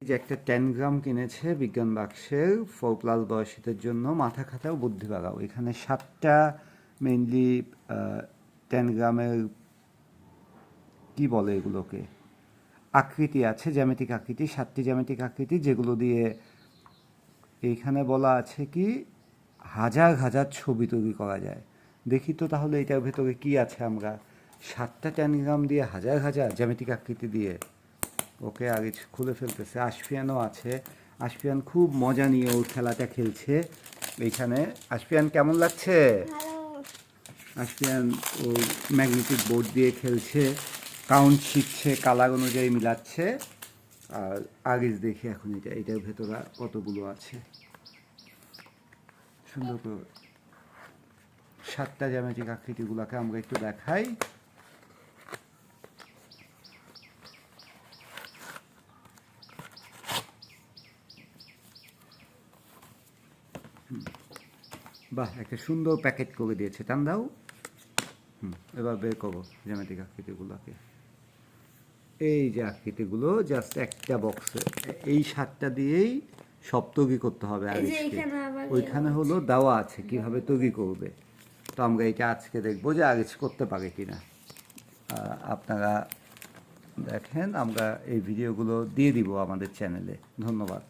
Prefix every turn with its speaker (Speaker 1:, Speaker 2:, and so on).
Speaker 1: যে একটা 10 গ্রাম কিনেছে বিজ্ঞান বাক্সের 4+ বয়সীদের জন্য মাথা খাটাও বুদ্ধি বাড়াও। এখানে 7টা মেইনলি 10 গ্রামের কি বলে এগুলোকে আকৃতি আছে, জ্যামিতিক আকৃতি, 7টি জ্যামিতিক আকৃতি, যেগুলো দিয়ে এইখানে বলা আছে কি হাজার হাজার ছবি তৈরি করা যায়। দেখি তো তাহলে এটার ভেতরে কি আছে। আমরা 7টা 10 গ্রাম দিয়ে হাজার হাজার জ্যামিতিক আকৃতি দিয়ে, ওকে আগে খুলে ফেলতেছে। আশফিয়ানও আছে, আশফিয়ান খুব মজা নিয়ে ওর খেলাটা খেলছে এইখানে। আশফিয়ান কেমন লাগছে? আশফিয়ান ওই ম্যাগনেটিক বোর্ড দিয়ে খেলছে, কাউন্ট শিখছে, কালার অনুযায়ী মিলাচ্ছে। আর আগে দেখি এখন এটার ভেতরে কতগুলো আছে। সুন্দর করে 7টা জ্যামিতিক আকৃতিগুলোকে আমরা একটু দেখাই। বাহ, একটা সুন্দর প্যাকেট করে দিয়েছে। টান দাও। এবার বের করো জ্যামিতিক আকৃতিগুলোকে। এই যে আকৃতিগুলো জাস্ট একটা বক্সে, এই 7টা দিয়েই সব তৈরি করতে হবে। আরিশকে ওইখানে হলো দেওয়া আছে কিভাবে তৈরি করবে। তো আমরা এটা আজকে দেখবো যে আরিশ করতে পারে কিনা। আপনারা দেখেন, আমরা এই ভিডিওগুলো দিয়ে দিব আমাদের চ্যানেলে। ধন্যবাদ।